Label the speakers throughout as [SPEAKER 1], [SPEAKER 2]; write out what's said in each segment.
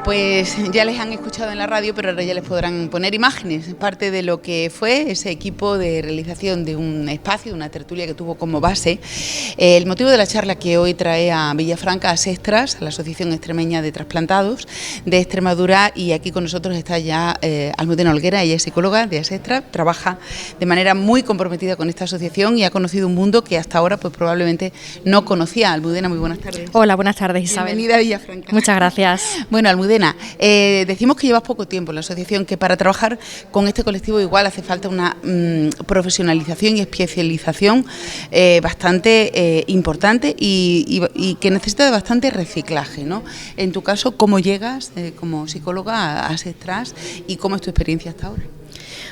[SPEAKER 1] Pues ya les han escuchado en la radio, pero ahora ya les podrán poner imágenes, parte de lo que fue ese equipo de realización de un espacio, de una tertulia que tuvo como base el motivo de la charla que hoy trae a Villafranca, a Sestras, a la Asociación Extremeña de Trasplantados de Extremadura, y aquí con nosotros está ya Almudena Olguera. Ella es psicóloga de Sestras, trabaja de manera muy comprometida con esta asociación y ha conocido un mundo que hasta ahora pues probablemente no conocía. Almudena, muy buenas tardes.
[SPEAKER 2] Hola, buenas tardes, Isabel.
[SPEAKER 1] Bienvenida a Villafranca.
[SPEAKER 2] Muchas gracias.
[SPEAKER 1] Bueno, Almudena, decimos que llevas poco tiempo en la asociación, que para trabajar con este colectivo igual hace falta una profesionalización y especialización bastante importante y que necesita de bastante reciclaje, ¿no? En tu caso, ¿cómo llegas como psicóloga a Sestras y cómo es tu experiencia hasta ahora?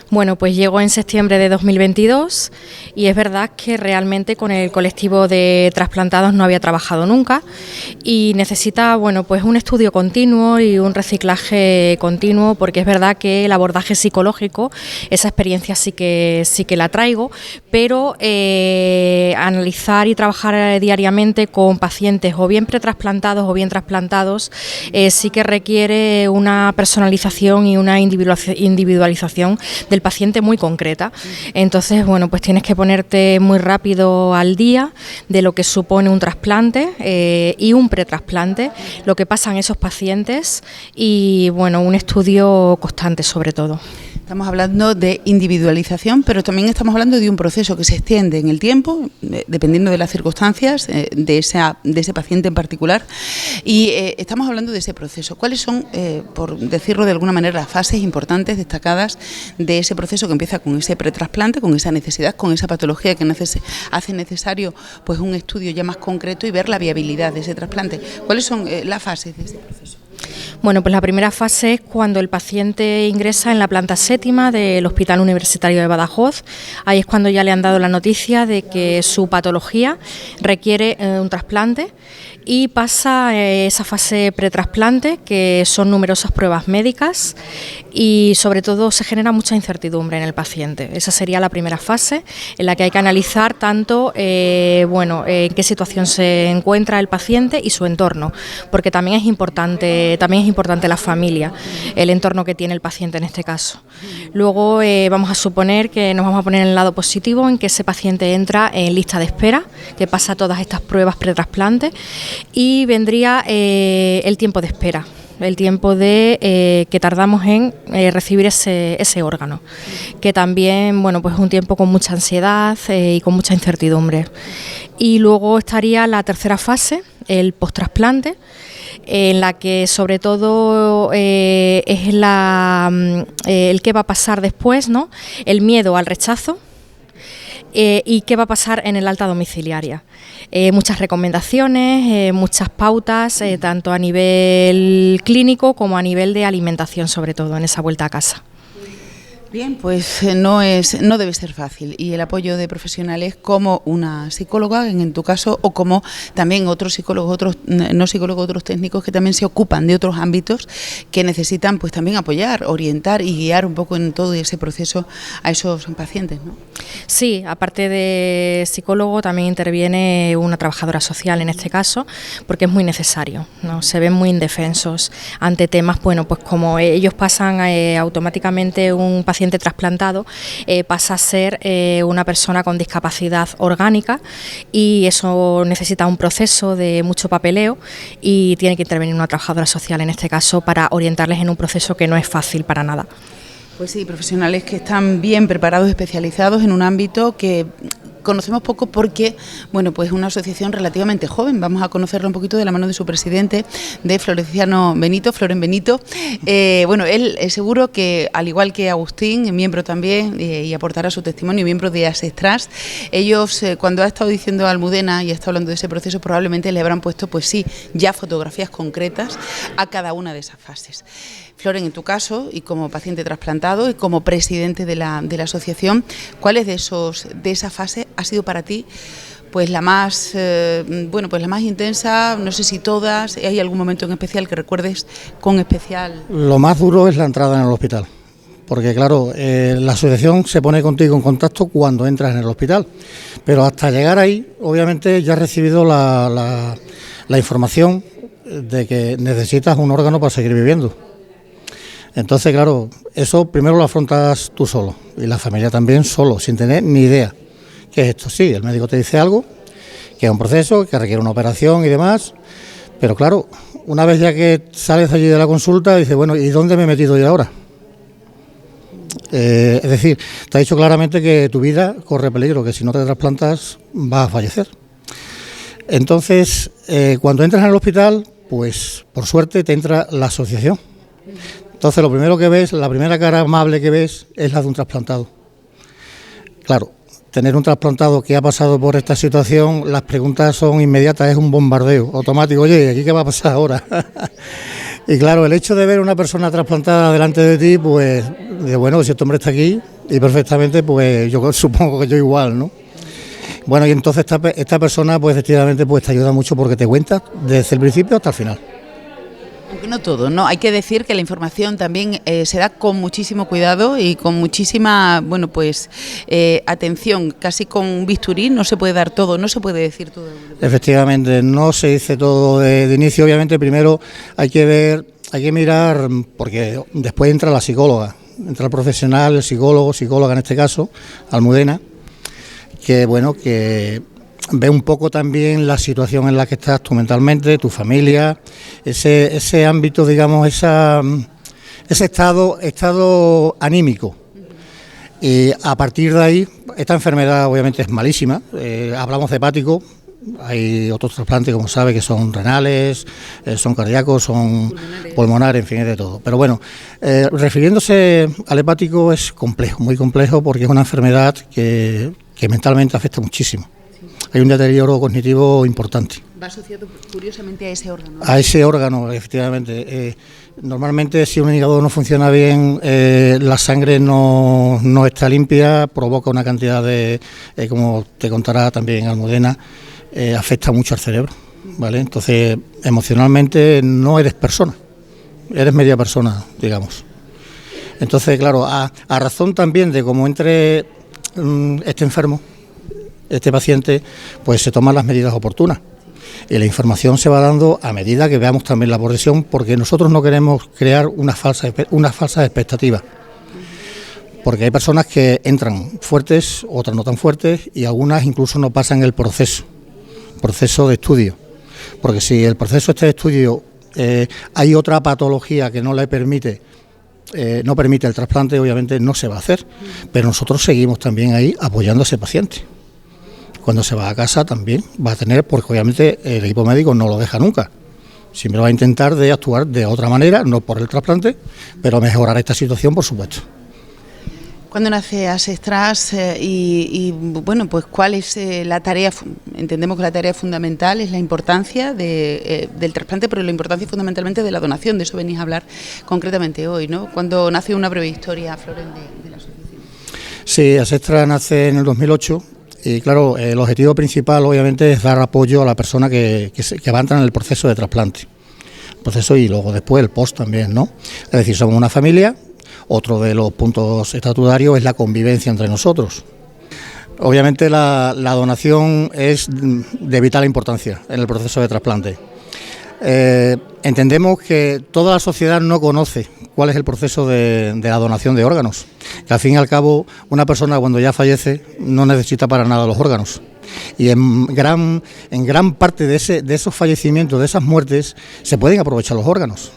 [SPEAKER 2] Bueno, pues llego en septiembre de 2022 y es verdad que realmente con el colectivo de trasplantados no había trabajado nunca y necesita, bueno, pues un estudio continuo y un reciclaje continuo, porque es verdad que el abordaje psicológico, esa experiencia sí que la traigo, pero analizar y trabajar diariamente con pacientes o bien pretrasplantados o bien trasplantados sí que requiere una personalización y una individualización del paciente muy concreta. Entonces, bueno, pues tienes que ponerte muy rápido al día de lo que supone un trasplante y un pretrasplante, lo que pasa en esos pacientes y, bueno, un estudio constante sobre todo.
[SPEAKER 1] Estamos hablando de individualización, pero también estamos hablando de un proceso que se extiende en el tiempo, dependiendo de las circunstancias de ese paciente en particular. Y estamos hablando de ese proceso. ¿Cuáles son, por decirlo de alguna manera, las fases importantes, destacadas de ese proceso que empieza con ese pretrasplante, con esa necesidad, con esa patología que hace necesario pues un estudio ya más concreto y ver la viabilidad de ese trasplante? ¿Cuáles son las fases de ese proceso?
[SPEAKER 2] Bueno, pues la primera fase es cuando el paciente ingresa en la planta séptima del Hospital Universitario de Badajoz. Ahí es cuando ya le han dado la noticia de que su patología requiere un trasplante y pasa esa fase pretrasplante, que son numerosas pruebas médicas y sobre todo se genera mucha incertidumbre en el paciente. Esa sería la primera fase en la que hay que analizar tanto en qué situación se encuentra el paciente y su entorno, porque también es importante la familia, el entorno que tiene el paciente en este caso. Luego vamos a suponer que nos vamos a poner en el lado positivo, en que ese paciente entra en lista de espera, que pasa todas estas pruebas pretrasplante, y vendría el tiempo de espera, el tiempo que tardamos en recibir ese órgano, que también, bueno, pues es un tiempo con mucha ansiedad y con mucha incertidumbre. Y luego estaría la tercera fase, el post-trasplante, en la que sobre todo es el qué va a pasar después, ¿no? El miedo al rechazo y qué va a pasar en el alta domiciliaria. Muchas recomendaciones, muchas pautas, tanto a nivel clínico como a nivel de alimentación, sobre todo en esa vuelta a casa.
[SPEAKER 1] Bien, pues no debe ser fácil, y el apoyo de profesionales como una psicóloga, en tu caso, o como también otros psicólogos, otros no psicólogos, otros técnicos que también se ocupan de otros ámbitos que necesitan pues también apoyar, orientar y guiar un poco en todo ese proceso a esos pacientes, ¿no?
[SPEAKER 2] Sí, aparte de psicólogo también interviene una trabajadora social en este caso, porque es muy necesario, ¿no? Se ven muy indefensos ante temas, bueno, pues como ellos pasan automáticamente un paciente trasplantado pasa a ser una persona con discapacidad orgánica, y eso necesita un proceso de mucho papeleo y tiene que intervenir una trabajadora social en este caso para orientarles en un proceso que no es fácil para nada.
[SPEAKER 1] Pues sí, profesionales que están bien preparados, especializados en un ámbito que conocemos poco porque, bueno, pues es una asociación relativamente joven. Vamos a conocerla un poquito de la mano de su presidente, de Floren Benito. Bueno, él seguro que, al igual que Agustín, miembro también, y aportará su testimonio, miembro de Sestras, ellos, cuando ha estado diciendo a Almudena y ha estado hablando de ese proceso, probablemente le habrán puesto, pues sí, ya fotografías concretas a cada una de esas fases. Floren, en tu caso, y como paciente trasplantado y como presidente de la asociación, ¿cuáles de esa fase ha sido para ti pues la más la más intensa? No sé si todas, ¿hay algún momento en especial que recuerdes con especial?
[SPEAKER 3] Lo más duro es la entrada en el hospital, porque claro, la asociación se pone contigo en contacto cuando entras en el hospital, pero hasta llegar ahí, obviamente ya has recibido la información de que necesitas un órgano para seguir viviendo. Entonces, claro, eso primero lo afrontas tú solo y la familia también solo, sin tener ni idea. ¿Qué es esto? Sí, el médico te dice algo, que es un proceso, que requiere una operación y demás, pero claro, una vez ya que sales allí de la consulta, dices, bueno, ¿y dónde me he metido yo ahora? Es decir, te ha dicho claramente que tu vida corre peligro, que si no te trasplantas vas a fallecer. Entonces, cuando entras en el hospital, pues por suerte te entra la asociación. Entonces, lo primero que ves, la primera cara amable que ves es la de un trasplantado. Claro, tener un trasplantado que ha pasado por esta situación, las preguntas son inmediatas, es un bombardeo automático. Oye, ¿aquí qué va a pasar ahora? Y claro, el hecho de ver una persona trasplantada delante de ti, pues, bueno, si este hombre está aquí y perfectamente, pues yo supongo que yo igual, ¿no? Bueno, y entonces esta persona, pues efectivamente, pues te ayuda mucho porque te cuenta desde el principio hasta el final.
[SPEAKER 1] Aunque no todo, ¿no? Hay que decir que la información también se da con muchísimo cuidado y con muchísima, bueno, pues atención, casi con un bisturí no se puede dar todo, no se puede decir todo.
[SPEAKER 3] Efectivamente, no se dice todo de inicio, obviamente primero hay que mirar, porque después entra la psicóloga, entra el profesional, el psicóloga en este caso, Almudena, que bueno, que ve un poco también la situación en la que estás tú mentalmente, tu familia, ese ámbito, digamos, ese estado anímico. Y a partir de ahí, esta enfermedad obviamente es malísima, hablamos de hepático, hay otros trasplantes, como sabe, que son renales, son cardíacos, son pulmonares, en fin, es de todo. Pero bueno, refiriéndose al hepático es complejo, muy complejo, porque es una enfermedad que mentalmente afecta muchísimo. Hay un deterioro cognitivo importante.
[SPEAKER 1] Va asociado curiosamente a ese órgano, ¿no? A
[SPEAKER 3] ese órgano, efectivamente. Normalmente, si un hígado no funciona bien, la sangre no está limpia, provoca una cantidad de, como te contará también Almudena, afecta mucho al cerebro, ¿vale? Entonces, emocionalmente no eres persona, eres media persona, digamos. Entonces, claro, a razón también de cómo entre este enfermo, este paciente, pues se toman las medidas oportunas y la información se va dando a medida que veamos también la progresión, porque nosotros no queremos crear unas falsas expectativas, porque hay personas que entran fuertes, otras no tan fuertes, y algunas incluso no pasan el proceso de estudio, porque si el proceso de estudio hay otra patología que no le permite no permite el trasplante, obviamente no se va a hacer, pero nosotros seguimos también ahí apoyando a ese paciente. Cuando se va a casa también va a tener, porque obviamente el equipo médico no lo deja nunca, siempre va a intentar de actuar de otra manera, no por el trasplante, pero mejorar esta situación, por supuesto.
[SPEAKER 1] ¿Cuándo nace Asextras y bueno, pues cuál es la tarea? Entendemos que la tarea fundamental es la importancia del trasplante, pero la importancia fundamentalmente de la donación, de eso venís a hablar concretamente hoy, ¿no? Cuando nace una breve historia, Floren, de la asociación.
[SPEAKER 3] Sí, Asextras nace en el 2008 y claro, el objetivo principal obviamente es dar apoyo a la persona que va a entrar en el proceso de trasplante. El proceso y luego después el post también, ¿no? Es decir, somos una familia. Otro de los puntos estatutarios es la convivencia entre nosotros. Obviamente la donación es de vital importancia en el proceso de trasplante. Entendemos que toda la sociedad no conoce cuál es el proceso de la donación de órganos. Que al fin y al cabo, una persona cuando ya fallece no necesita para nada los órganos. Y en gran parte de esos fallecimientos, de esas muertes, se pueden aprovechar los órganos.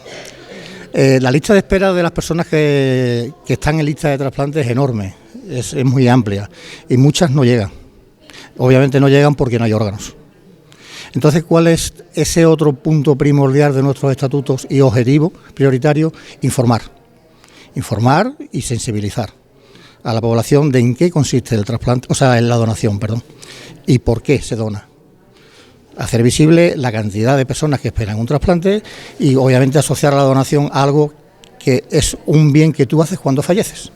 [SPEAKER 3] La lista de espera de las personas que están en lista de trasplante es enorme, es muy amplia y muchas no llegan. Obviamente no llegan porque no hay órganos. Entonces, ¿cuál es ese otro punto primordial de nuestros estatutos y objetivo prioritario? Informar y sensibilizar a la población de en qué consiste el trasplante, o sea, en la donación, perdón, y por qué se dona. Hacer visible la cantidad de personas que esperan un trasplante y obviamente asociar a la donación a algo que es un bien que tú haces cuando falleces.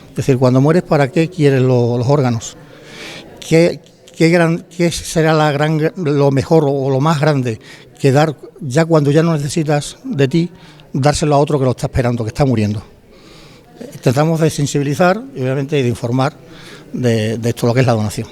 [SPEAKER 3] Es decir, cuando mueres, ¿para qué quieres los órganos? ¿Qué será lo mejor o lo más grande que dar ya cuando ya no necesitas de ti, dárselo a otro que lo está esperando, que está muriendo? Tratamos de sensibilizar y obviamente de informar de esto, lo que es la donación.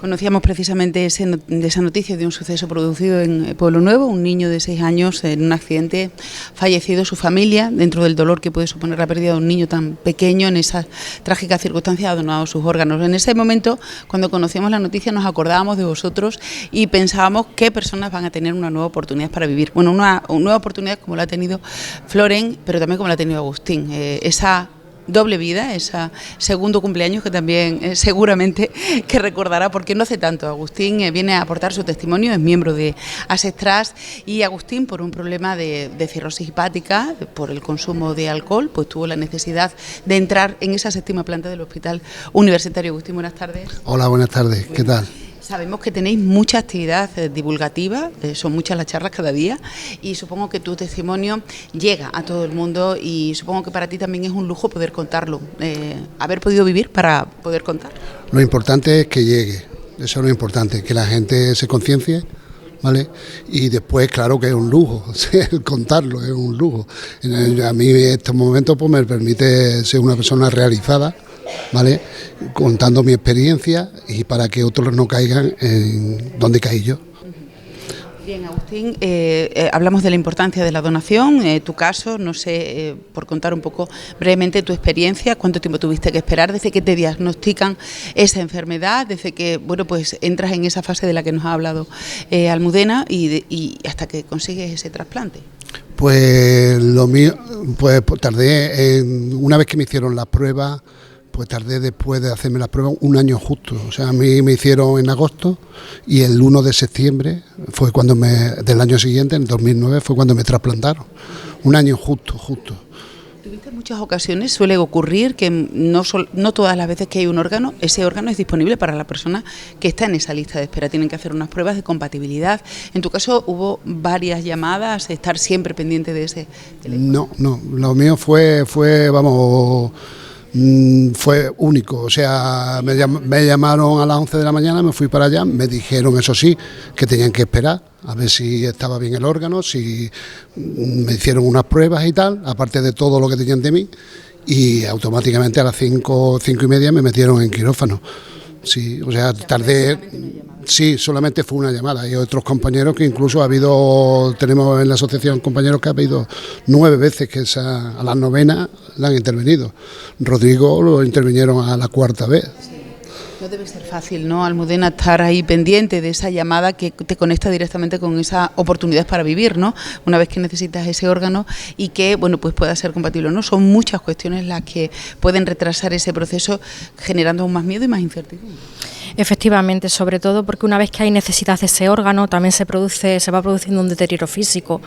[SPEAKER 1] Conocíamos precisamente de esa noticia de un suceso producido en Pueblo Nuevo, un niño de 6 años en un accidente, fallecido su familia, dentro del dolor que puede suponer la pérdida de un niño tan pequeño, en esa trágica circunstancia ha donado sus órganos. En ese momento, cuando conocíamos la noticia, nos acordábamos de vosotros y pensábamos qué personas van a tener una nueva oportunidad para vivir. Bueno, una nueva oportunidad como la ha tenido Floren, pero también como la ha tenido Agustín. Esa doble vida, ese segundo cumpleaños que también seguramente que recordará, porque no hace tanto. Agustín viene a aportar su testimonio, es miembro de ASESTRAS, y Agustín, por un problema de cirrosis hepática, por el consumo de alcohol, pues tuvo la necesidad de entrar en esa 7ª planta del Hospital Universitario. Agustín, buenas tardes.
[SPEAKER 4] Hola, buenas tardes, ¿qué tal?
[SPEAKER 1] Sabemos que tenéis mucha actividad divulgativa, son muchas las charlas cada día, y supongo que tu testimonio llega a todo el mundo, y supongo que para ti también es un lujo poder contarlo, haber podido vivir para poder contar. Lo importante es que llegue, eso es lo importante, que la gente se conciencie, ¿vale? Y después, claro que es un lujo, el contarlo es un lujo. A mí en estos momentos pues, me permite ser una persona realizada, ¿vale? Contando mi experiencia y para que otros no caigan en donde caí yo. Bien, Agustín, hablamos de la importancia de la donación, tu caso, no sé, por contar un poco brevemente tu experiencia, cuánto tiempo tuviste que esperar desde que te diagnostican esa enfermedad, desde que, bueno, pues entras en esa fase de la que nos ha hablado Almudena y hasta que consigues ese trasplante. Pues lo mío, pues tardé, una vez que me hicieron las pruebas, pues tardé después de hacerme las pruebas 1 año justo. O sea, a mí me hicieron en agosto y el 1 de septiembre fue cuando del año siguiente, en 2009, fue cuando me trasplantaron. 1 año justo. ¿Tuviste muchas ocasiones? Suele ocurrir que no todas las veces que hay un órgano, ese órgano es disponible para la persona que está en esa lista de espera. Tienen que hacer unas pruebas de compatibilidad. En tu caso, ¿hubo varias llamadas, estar siempre pendiente de ese teléfono? No, lo mío fue único, o sea, me llamaron a las 11 de la mañana, me fui para allá, me dijeron, eso sí, que tenían que esperar a ver si estaba bien el órgano, si me hicieron unas pruebas y tal, aparte de todo lo que tenían de mí, y automáticamente a las 5:30 me metieron en quirófano. Sí, o sea, tardé, sí, solamente fue una llamada. Hay otros compañeros que incluso tenemos en la asociación compañeros que ha habido 9 veces que a las 9 la han intervenido. Rodrigo lo intervinieron a la 4ª vez. No debe ser fácil, ¿no, Almudena, estar ahí pendiente de esa llamada que te conecta directamente con esa oportunidad para vivir, ¿no? Una vez que necesitas ese órgano y que, bueno, pues pueda ser compatible o no. Son muchas cuestiones las que pueden retrasar ese proceso, generando aún más miedo y más incertidumbre.
[SPEAKER 2] Efectivamente, sobre todo porque una vez que hay necesidad de ese órgano también se va produciendo un deterioro físico,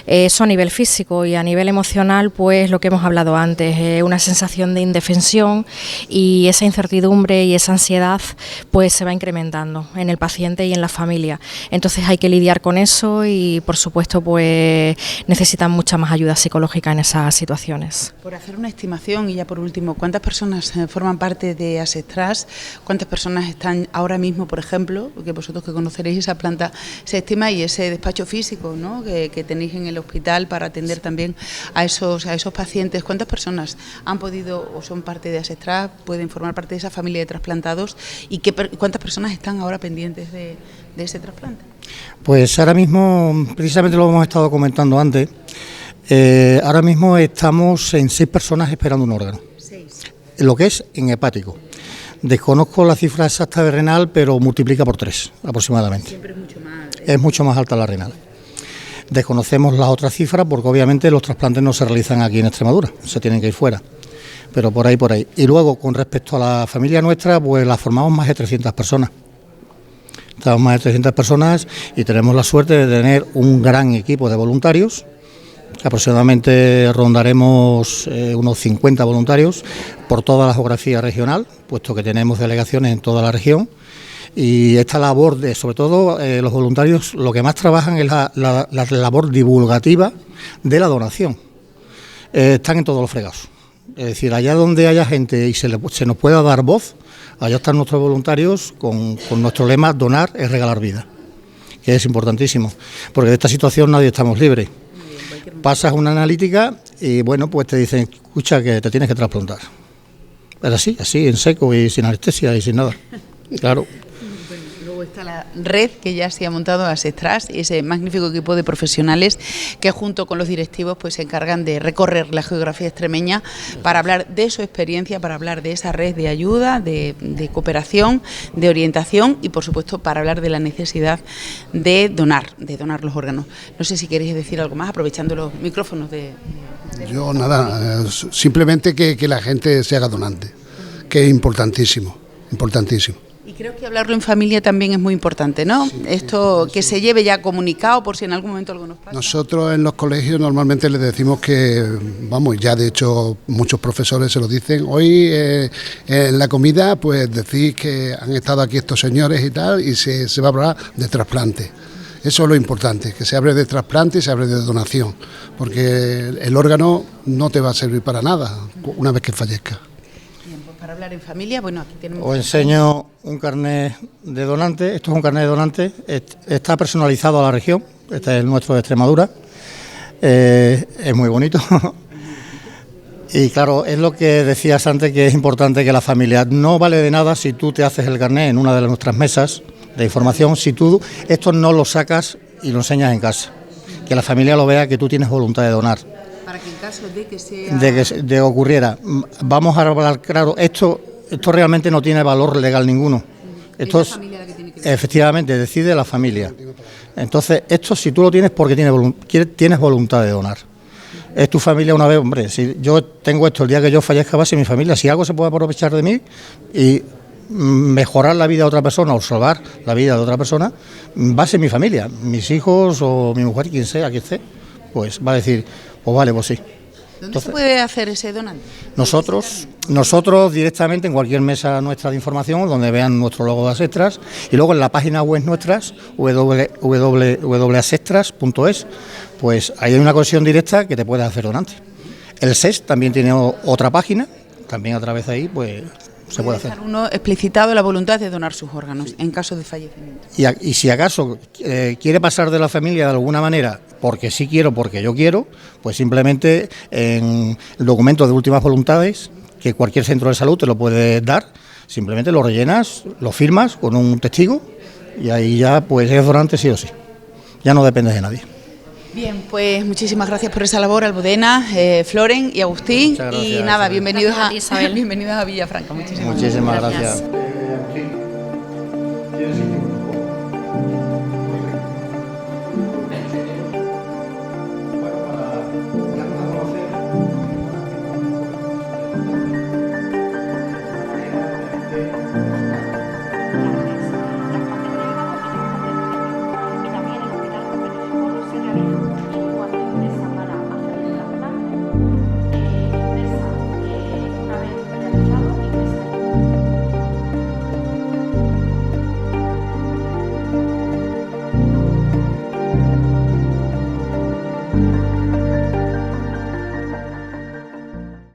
[SPEAKER 2] eso a nivel físico, y a nivel emocional, pues lo que hemos hablado antes, una sensación de indefensión, y esa incertidumbre y esa ansiedad pues se va incrementando en el paciente y en la familia. Entonces hay que lidiar con eso y por supuesto pues necesitan mucha más ayuda psicológica en esas situaciones. Por hacer una estimación y ya por último, ¿cuántas personas forman parte de ASESTRAS? ¿Cuántas personas están ahora mismo, por ejemplo, que vosotros que conoceréis esa planta, se estima, y ese despacho físico, ¿no?, que tenéis en el hospital para atender también a esos pacientes? ¿Cuántas personas han podido o son parte de ASESTRAS, pueden formar parte de esa familia de trasplantados, y cuántas personas están ahora pendientes de ese trasplante? Pues ahora mismo, precisamente lo hemos estado comentando antes, ahora mismo estamos en 6 personas esperando un órgano. 6. Lo que es en hepático. Desconozco la cifra exacta de renal, pero multiplica por 3 aproximadamente. Siempre es mucho más. Es mucho más alta la renal. Desconocemos las otras cifras porque obviamente los trasplantes no se realizan aquí en Extremadura, se tienen que ir fuera, pero por ahí. Y luego, con respecto a la familia nuestra, pues la formamos más de 300 personas. Estamos más de 300 personas y tenemos la suerte de tener un gran equipo de voluntarios. Aproximadamente rondaremos unos 50 voluntarios por toda la geografía regional, puesto que tenemos delegaciones en toda la región. Y esta labor, sobre todo los voluntarios, lo que más trabajan es la labor divulgativa de la donación. Están en todos los fregados. Es decir, allá donde haya gente y se nos pueda dar voz, allá están nuestros voluntarios con nuestro lema: donar es regalar vida, que es importantísimo, porque de esta situación nadie estamos libres. Pasas una analítica y bueno, pues te dicen, escucha, que te tienes que trasplantar. Pero así, en seco y sin anestesia y sin nada. Claro.
[SPEAKER 1] Luego está la red que ya se ha montado Asestras, ese magnífico equipo de profesionales que junto con los directivos pues se encargan de recorrer la geografía extremeña para hablar de su experiencia, para hablar de esa red de ayuda, de cooperación, de orientación y por supuesto para hablar de la necesidad de donar los órganos. No sé si queréis decir algo más aprovechando los micrófonos
[SPEAKER 4] Yo nada, simplemente que la gente se haga donante, que es importantísimo.
[SPEAKER 1] Y creo que hablarlo en familia también es muy importante, ¿no? Sí, esto que se lleve ya comunicado por si en algún momento algo nos pasa.
[SPEAKER 4] Nosotros en los colegios normalmente les decimos que, vamos, ya de hecho muchos profesores se lo dicen, hoy en la comida pues decís que han estado aquí estos señores y tal y se va a hablar de trasplante. Eso es lo importante, que se hable de trasplante y se hable de donación, porque el órgano no te va a servir para nada una vez que fallezca.
[SPEAKER 1] Para hablar en familia, bueno, aquí tenemos...
[SPEAKER 3] Os enseño un carnet de donante. Esto es un carnet de donante, está personalizado a la región, este es el nuestro de Extremadura, es muy bonito. Y claro, es lo que decías antes, que es importante que la familia, no vale de nada si tú te haces el carnet en una de nuestras mesas de información, si tú esto no lo sacas y lo enseñas en casa, que la familia lo vea, que tú tienes voluntad de donar.
[SPEAKER 1] Para que en caso de que sea...
[SPEAKER 3] de que ocurriera, vamos a hablar claro, esto realmente no tiene valor legal ninguno. Esto es, efectivamente, decide la familia. Entonces, esto si tú lo tienes porque tienes voluntad de donar. Es tu familia una vez, hombre, si yo tengo esto, el día que yo fallezca va a ser mi familia, si algo se puede aprovechar de mí y mejorar la vida de otra persona o salvar la vida de otra persona, va a ser mi familia, mis hijos o mi mujer, quien sea, que esté, pues va a decir... Pues vale, pues sí.
[SPEAKER 1] ¿Dónde entonces, se puede hacer ese donante?
[SPEAKER 3] Nosotros directamente en cualquier mesa nuestra de información, donde vean nuestro logo de Asestras, y luego en la página web nuestras, www.asestras.es, pues ahí hay una conexión directa que te puedes hacer donante. El SES también tiene otra página, también a través de ahí, pues se puede hacer.
[SPEAKER 1] Uno explicitado la voluntad de donar sus órganos en caso de fallecimiento.
[SPEAKER 3] Y si acaso quiere pasar de la familia de alguna manera, porque sí quiero, porque yo quiero, pues simplemente en el documento de últimas voluntades, que cualquier centro de salud te lo puede dar, simplemente lo rellenas, lo firmas con un testigo y ahí ya pues es donante sí o sí. Ya no dependes de nadie.
[SPEAKER 1] Bien, pues muchísimas gracias por esa labor, Almudena, Floren y Agustín.
[SPEAKER 3] Muchas gracias,
[SPEAKER 1] y nada, bienvenidos
[SPEAKER 2] a Isabel.
[SPEAKER 1] Bienvenidos a Villafranca.
[SPEAKER 3] Muchísimas gracias.